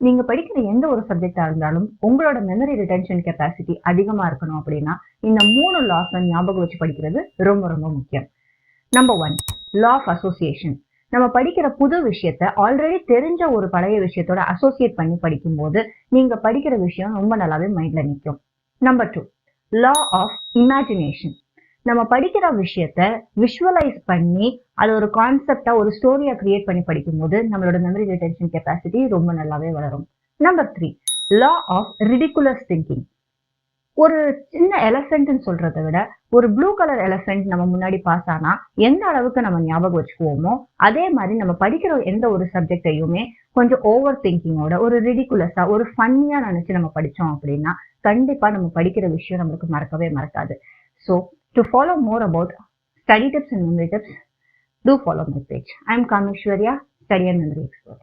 நீங்க படிக்கிற எந்த ஒரு சப்ஜெக்டா இருந்தாலும் உங்களோட மெமரி ரிட்டென்ஷன் கெப்பாசிட்டி அதிகமா இருக்கணும் அப்படின்னா இந்த 3 லாஸ் ஞாபகம் வச்சு படிக்கிறது ரொம்ப ரொம்ப முக்கியம். Number 1, law of association. நம்ம படிக்கிற புது விஷயத்த ஆல்ரெடி தெரிஞ்ச ஒரு பழைய விஷயத்தோட அசோசியேட் பண்ணி படிக்கும்போது நீங்க படிக்கிற விஷயம் ரொம்ப நல்லாவே மைண்ட்ல நிற்கும். Number 2, law of imagination. நம்ம படிக்கிற விஷயத்த விஷுவலைஸ் பண்ணி அது ஒரு கான்செப்டா ஒரு ஸ்டோரியா கிரியேட் பண்ணி படிக்கும்போது நம்மளோட மெமரி ரிட்டென்ஷன் கெப்பாசிட்டி ரொம்ப நல்லாவே வளரும். Number 3, law of ridiculous thinking. ஒரு சின்ன எலஃபென்ட்னு சொல்றதை விட ஒரு ப்ளூ கலர் எலஃபென்ட் நம்ம முன்னாடி பாஸ் ஆனா எந்த அளவுக்கு நம்ம ஞாபகம் வச்சுக்குவோமோ அதே மாதிரி நம்ம படிக்கிற எந்த ஒரு சப்ஜெக்டையுமே கொஞ்சம் ஓவர் திங்கிங்கோட ஒரு ரிடிகுலஸா ஒரு ஃபன்னியா நினைச்சு நம்ம படிச்சோம் அப்படின்னா கண்டிப்பா நம்ம படிக்கிற விஷயம் நம்மளுக்கு மறக்கவே மறக்காது. So to follow more about study tips and memory tips, do follow my page. I'm Kameshwarya, Study and Memory Expert.